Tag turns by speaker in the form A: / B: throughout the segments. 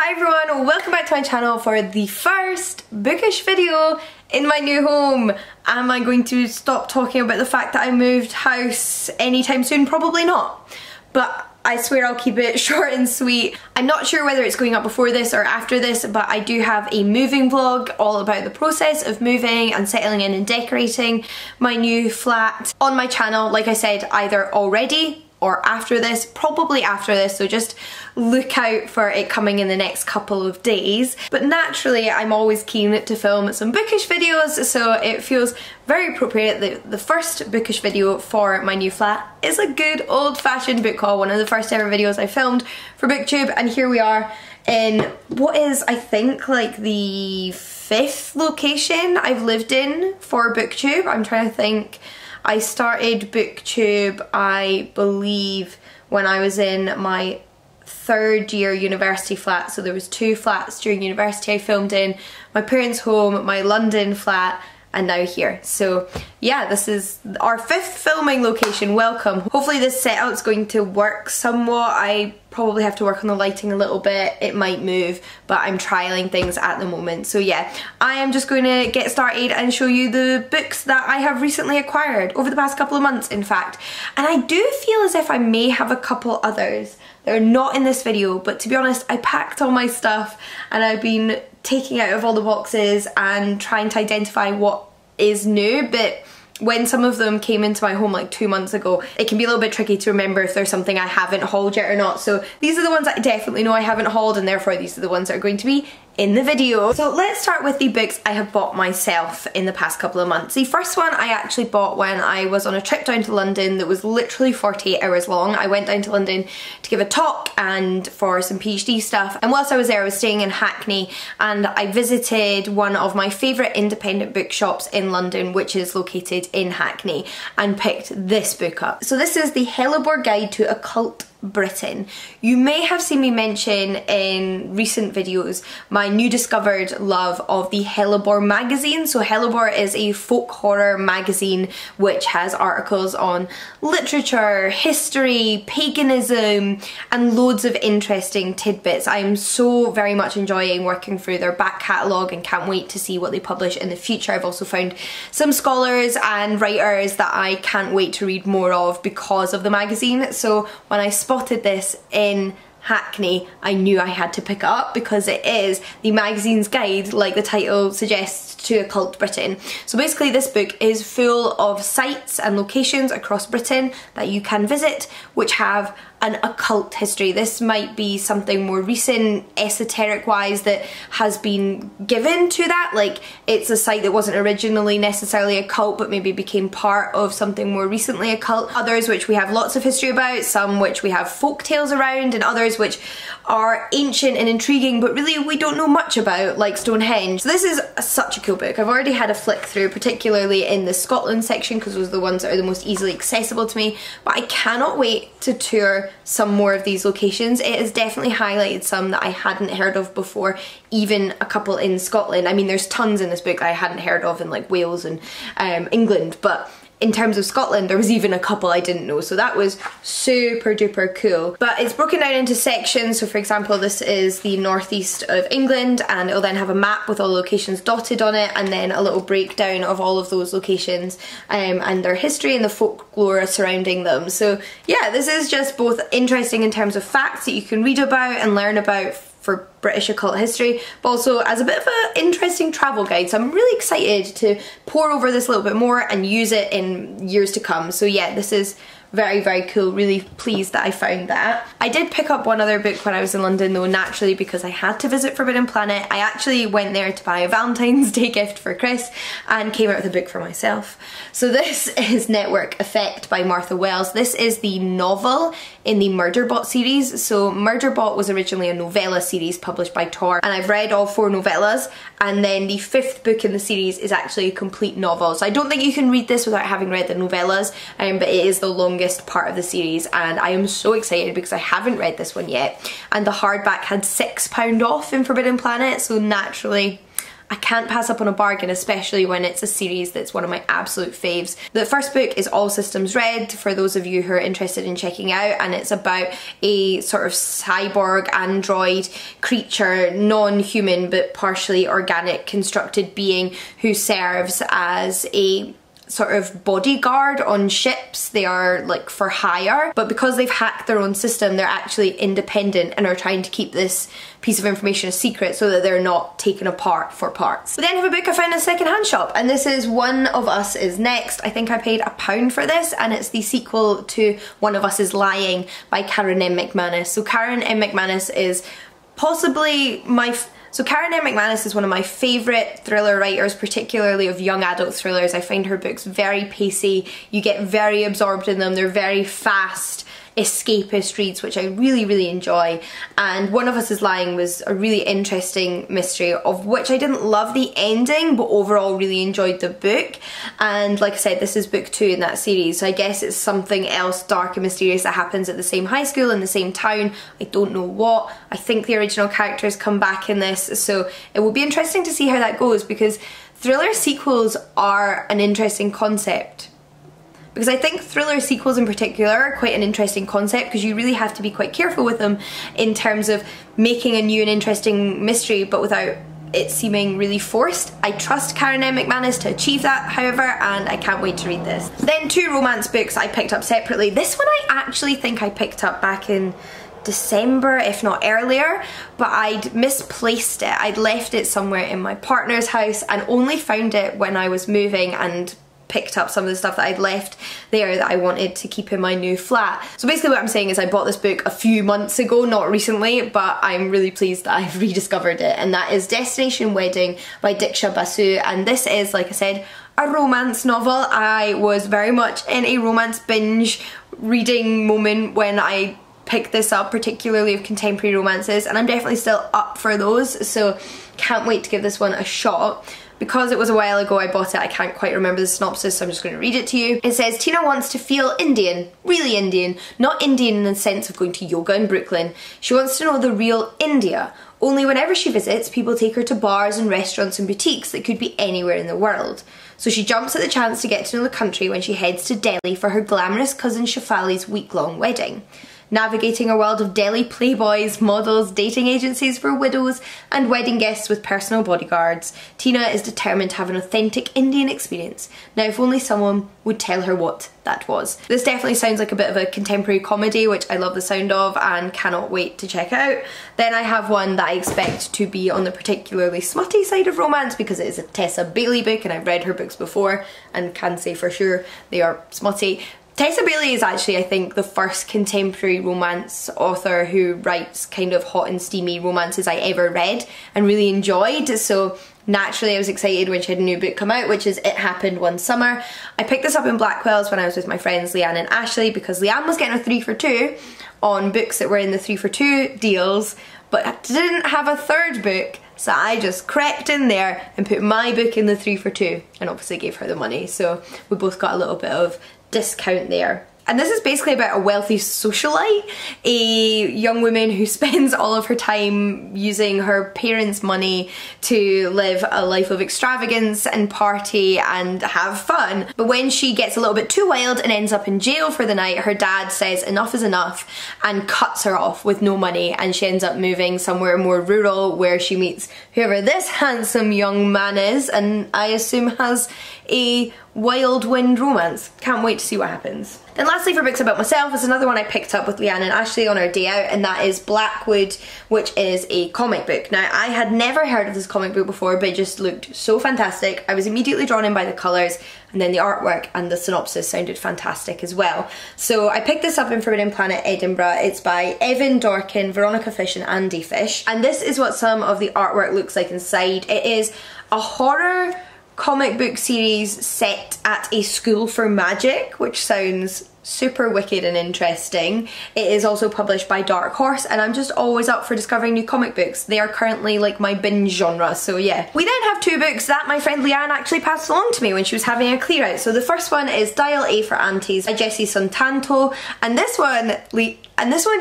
A: Hi everyone, welcome back to my channel for the first bookish video in my new home. Am I going to stop talking about the fact that I moved house anytime soon? Probably not, but I swear I'll keep it short and sweet. I'm not sure whether it's going up before this or after this, but I do have a moving vlog all about the process of moving and settling in and decorating my new flat on my channel. Like I said, either already or after this, probably after this, so just look out for it coming in the next couple of days. But naturally, I'm always keen to film some bookish videos, so it feels very appropriate that the first bookish video for my new flat is a good old-fashioned book haul, one of the first ever videos I filmed for BookTube, and here we are in what is, I think, like the 5th location I've lived in for BookTube. I'm trying to think. I started BookTube, I believe, when I was in my 3rd year university flat. So there was 2 flats during university I filmed in, my parents' home, my London flat, and now here. So yeah, this is our 5th filming location. Welcome. Hopefully this setup's going to work somewhat. I probably have to work on the lighting a little bit. It might move, but I'm trialing things at the moment. So yeah, I am just going to get started and show you the books that I have recently acquired over the past couple of months, in fact. And I do feel as if I may have a couple others that are not in this video, but to be honest, I packed all my stuff and I've been taking out of all the boxes and trying to identify what is new. But when some of them came into my home like 2 months ago, it can be a little bit tricky to remember if there's something I haven't hauled yet or not. So these are the ones I definitely know I haven't hauled, and therefore these are the ones that are going to be in the video. So let's start with the books I have bought myself in the past couple of months. The first one I actually bought when I was on a trip down to London that was literally 48 hours long. I went down to London to give a talk and for some PhD stuff, and whilst I was there I was staying in Hackney, and I visited one of my favourite independent bookshops in London, which is located in Hackney, and picked this book up. So this is the Hellebore Guide to Occult Britain. You may have seen me mention in recent videos my new discovered love of the Hellebore magazine. So Hellebore is a folk horror magazine which has articles on literature, history, paganism, and loads of interesting tidbits. I am so very much enjoying working through their back catalogue and can't wait to see what they publish in the future. I've also found some scholars and writers that I can't wait to read more of because of the magazine. So when I spotted this in Hackney, I knew I had to pick it up because it is the magazine's guide, like the title suggests, to occult Britain. So basically this book is full of sites and locations across Britain that you can visit which have an occult history. This might be something more recent, esoteric wise, that has been given to that. Like it's a site that wasn't originally necessarily occult but maybe became part of something more recently occult. Others which we have lots of history about, some which we have folk tales around, and others which are ancient and intriguing but really we don't know much about, like Stonehenge. So this is such a cool book. I've already had a flick through, particularly in the Scotland section because those are the ones that are the most easily accessible to me, but I cannot wait to tour some more of these locations. It has definitely highlighted some that I hadn't heard of before, even a couple in Scotland. I mean, there's tons in this book I hadn't heard of in like Wales and England, but in terms of Scotland there was even a couple I didn't know, so that was super duper cool. But it's broken down into sections, so for example this is the northeast of England and it'll then have a map with all the locations dotted on it and then a little breakdown of all of those locations and their history and the folklore surrounding them. So yeah, this is just both interesting in terms of facts that you can read about and learn about for British occult history, but also as a bit of an interesting travel guide. So I'm really excited to pore over this a little bit more and use it in years to come. So yeah, this is very, very cool. Really pleased that I found that. I did pick up one other book when I was in London though, naturally, because I had to visit Forbidden Planet. I actually went there to buy a Valentine's Day gift for Chris and came out with a book for myself. So this is Network Effect by Martha Wells. This is the novel in the Murderbot series. So Murderbot was originally a novella series published by Tor, and I've read all 4 novellas, and then the 5th book in the series is actually a complete novel. So I don't think you can read this without having read the novellas, but it is the longest part of the series, and I am so excited because I haven't read this one yet, and the hardback had £6 off in Forbidden Planet, so naturally I can't pass up on a bargain, especially when it's a series that's one of my absolute faves. The first book is All Systems Red, for those of you who are interested in checking out, and it's about a sort of cyborg android creature, non-human but partially organic constructed being who serves as a sort of bodyguard on ships. They are like for hire, but because they've hacked their own system, they're actually independent and are trying to keep this piece of information a secret so that they're not taken apart for parts. We then have a book I found in a second-hand shop, and this is One of Us Is Next. I think I paid £1 for this, and it's the sequel to One of Us Is Lying by Karen M. McManus. So Karen M. McManus is possibly Karen M. McManus is one of my favourite thriller writers, particularly of young adult thrillers. I find her books very pacey, you get very absorbed in them, they're very fast, escapist reads, which I really, really enjoy. And One of Us Is Lying was a really interesting mystery, of which I didn't love the ending, but overall really enjoyed the book. And like I said, this is book 2 in that series, so I guess it's something else dark and mysterious that happens at the same high school in the same town. I don't know what. I think the original characters come back in this, so it will be interesting to see how that goes, because thriller sequels are an interesting concept. Because I think thriller sequels in particular are quite an interesting concept, because you really have to be quite careful with them in terms of making a new and interesting mystery but without it seeming really forced. I trust Karen M. McManus to achieve that, however, and I can't wait to read this. Then 2 romance books I picked up separately. This one I actually think I picked up back in December, if not earlier, but I'd misplaced it. I'd left it somewhere in my partner's house and only found it when I was moving and picked up some of the stuff that I'd left there that I wanted to keep in my new flat. So basically what I'm saying is I bought this book a few months ago, not recently, but I'm really pleased that I've rediscovered it, and that is Destination Wedding by Diksha Basu, and this is, like I said, a romance novel. I was very much in a romance binge reading moment when I picked this up, particularly of contemporary romances, and I'm definitely still up for those, so can't wait to give this one a shot. Because it was a while ago I bought it, I can't quite remember the synopsis, so I'm just going to read it to you. It says, Tina wants to feel Indian, really Indian, not Indian in the sense of going to yoga in Brooklyn. She wants to know the real India. Only whenever she visits, people take her to bars and restaurants and boutiques that could be anywhere in the world. So she jumps at the chance to get to know the country when she heads to Delhi for her glamorous cousin Shafali's week-long wedding. Navigating a world of Delhi playboys, models, dating agencies for widows, and wedding guests with personal bodyguards, Tina is determined to have an authentic Indian experience. Now if only someone would tell her what that was. This definitely sounds like a bit of a contemporary comedy, which I love the sound of and cannot wait to check out. Then I have one that I expect to be on the particularly smutty side of romance, because it is a Tessa Bailey book and I've read her books before and can say for sure they are smutty. Tessa Bailey is actually, I think, the first contemporary romance author who writes kind of hot and steamy romances I ever read and really enjoyed, so naturally I was excited when she had a new book come out, which is It Happened One Summer. I picked this up in Blackwell's when I was with my friends Leanne and Ashley, because Leanne was getting a 3 for 2 on books that were in the 3 for 2 deals, but didn't have a third book, so I just crept in there and put my book in the 3 for 2 and obviously gave her the money, so we both got a little bit of discount there. And this is basically about a wealthy socialite, a young woman who spends all of her time using her parents' money to live a life of extravagance and party and have fun. But when she gets a little bit too wild and ends up in jail for the night, her dad says enough is enough and cuts her off with no money, and she ends up moving somewhere more rural where she meets whoever this handsome young man is, and I assume has a wild wind romance. Can't wait to see what happens. Then lastly, for books about myself, is another one I picked up with Leanne and Ashley on our day out, and that is Blackwood, which is a comic book. Now, I had never heard of this comic book before, but it just looked so fantastic. I was immediately drawn in by the colours, and then the artwork and the synopsis sounded fantastic as well. So I picked this up in Forbidden Planet Edinburgh. It's by Evan Dorkin, Veronica Fish and Andy Fish, and this is what some of the artwork looks like inside. It is a horror comic book series set at a school for magic, which sounds super wicked and interesting. It is also published by Dark Horse, and I'm just always up for discovering new comic books. They are currently like my binge genre, so yeah. We then have two books that my friend Leanne actually passed along to me when she was having a clear out. So the first one is Dial A For Aunties by Jessie Santanto, and this one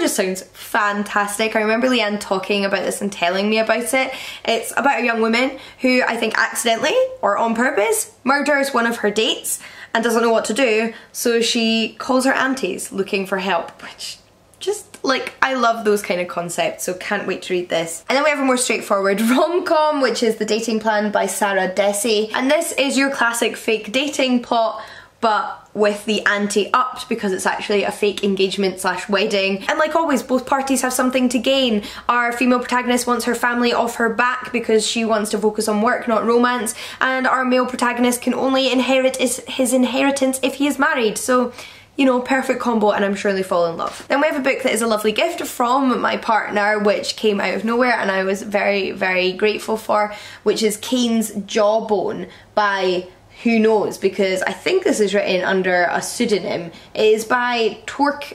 A: just sounds fantastic. I remember Leanne talking about this and telling me about it. It's about a young woman who, I think accidentally or on purpose, murders one of her dates and doesn't know what to do, so she calls her aunties looking for help, which just, like, I love those kind of concepts, so can't wait to read this. And then we have a more straightforward rom-com, which is The Dating Plan by Sarah Dessy, and this is your classic fake dating plot, but with the ante upped because it's actually a fake engagement slash wedding. And like always, both parties have something to gain. Our female protagonist wants her family off her back because she wants to focus on work, not romance, and our male protagonist can only inherit his inheritance if he is married. So, you know, perfect combo, and I'm sure they fall in love. Then we have a book that is a lovely gift from my partner, which came out of nowhere and I was very, very grateful for, which is Cain's Jawbone by Who Knows, because I think this is written under a pseudonym. It is by Torquemada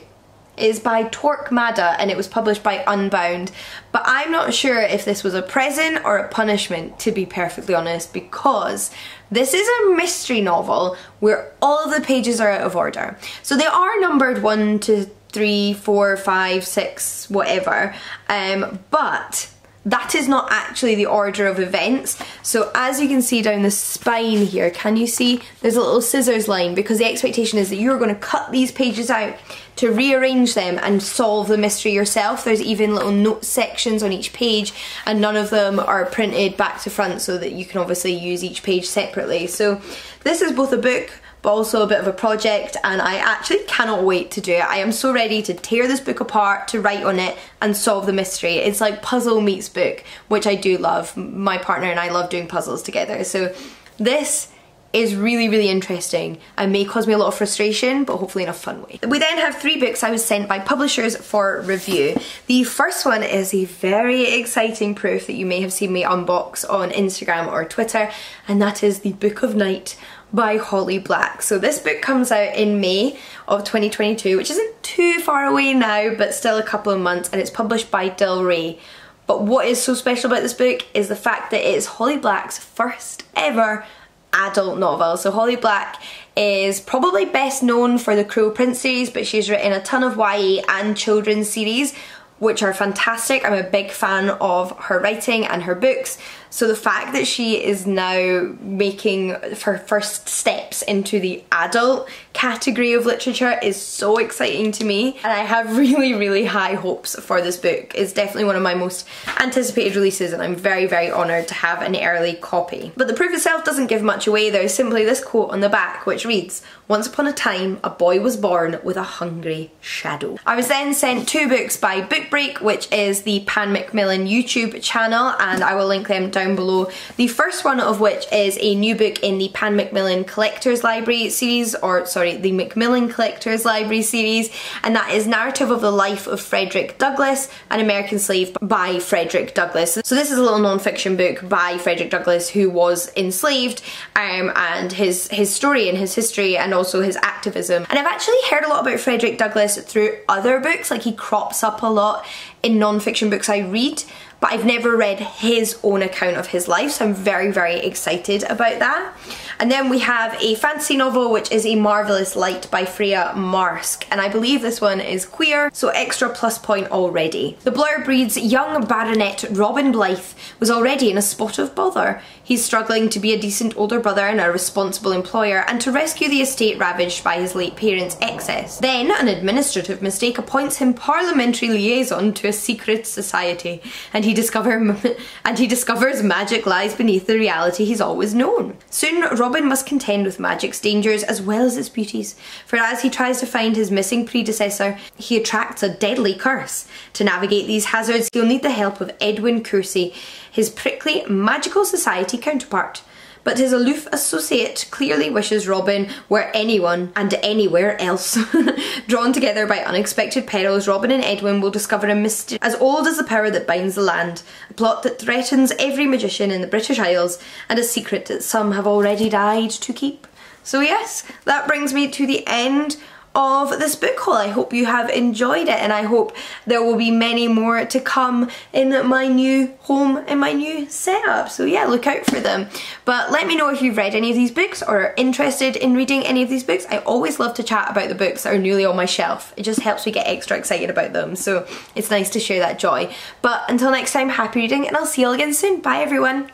A: and it was published by Unbound, but I'm not sure if this was a present or a punishment, to be perfectly honest, because this is a mystery novel where all of the pages are out of order. So they are numbered 1 to 3, 4, 5, 6, whatever, but that is not actually the order of events. So as you can see down the spine here, can you see there's a little scissors line, because the expectation is that you're going to cut these pages out to rearrange them and solve the mystery yourself. There's even little note sections on each page, and none of them are printed back to front so that you can obviously use each page separately. So this is both a book but also a bit of a project, and I actually cannot wait to do it. I am so ready to tear this book apart, to write on it and solve the mystery. It's like puzzle meets book, which I do love. My partner and I love doing puzzles together, so this is really, really interesting and may cause me a lot of frustration, but hopefully in a fun way. We then have 3 books I was sent by publishers for review. The first one is a very exciting proof that you may have seen me unbox on Instagram or Twitter, and that is The Book of Night by Holly Black. So this book comes out in May of 2022, which isn't too far away now, but still a couple of months, and it's published by Del Rey. But what is so special about this book is the fact that it is Holly Black's first ever adult novel. So Holly Black is probably best known for the Cruel Prince series, but she's written a ton of YA and children's series, which are fantastic. I'm a big fan of her writing and her books. So the fact that she is now making her first steps into the adult category of literature is so exciting to me, and I have really, really high hopes for this book. It's definitely one of my most anticipated releases, and I'm very, very honoured to have an early copy. But the proof itself doesn't give much away. There's simply this quote on the back which reads, "Once upon a time a boy was born with a hungry shadow." I was then sent 2 books by Book Break, which is the Pan Macmillan YouTube channel, and I will link them down below. The first one of which is a new book in the Pan Macmillan Collectors Library series, or sorry, the Macmillan Collectors Library series, and that is Narrative of the Life of Frederick Douglass, an American Slave by Frederick Douglass. So this is a little non-fiction book by Frederick Douglass, who was enslaved, and his story and his history and also his activism. And I've actually heard a lot about Frederick Douglass through other books, like he crops up a lot in non-fiction books I read, but I've never read his own account of his life, so I'm very, very excited about that. And then we have a fantasy novel, which is A Marvellous Light by Freya Marsk, and I believe this one is queer, so extra plus point already. The blurb reads, young Baronet Robin Blythe was already in a spot of bother. He's struggling to be a decent older brother and a responsible employer, and to rescue the estate ravaged by his late parents' excess. Then an administrative mistake appoints him parliamentary liaison to a secret society, and he discovers magic lies beneath the reality he's always known. Soon Robin must contend with magic's dangers as well as its beauties, for as he tries to find his missing predecessor, he attracts a deadly curse. To navigate these hazards, he'll need the help of Edwin Courcy, his prickly magical society counterpart. But his aloof associate clearly wishes Robin were anyone and anywhere else. Drawn together by unexpected perils, Robin and Edwin will discover a mystery as old as the power that binds the land, a plot that threatens every magician in the British Isles, and a secret that some have already died to keep. So yes, that brings me to the end of this book haul. I hope you have enjoyed it, and I hope there will be many more to come in my new home and my new setup. So yeah, look out for them. But let me know if you've read any of these books or are interested in reading any of these books. I always love to chat about the books that are newly on my shelf. It just helps me get extra excited about them, so it's nice to share that joy. But until next time, happy reading, and I'll see you all again soon. Bye everyone.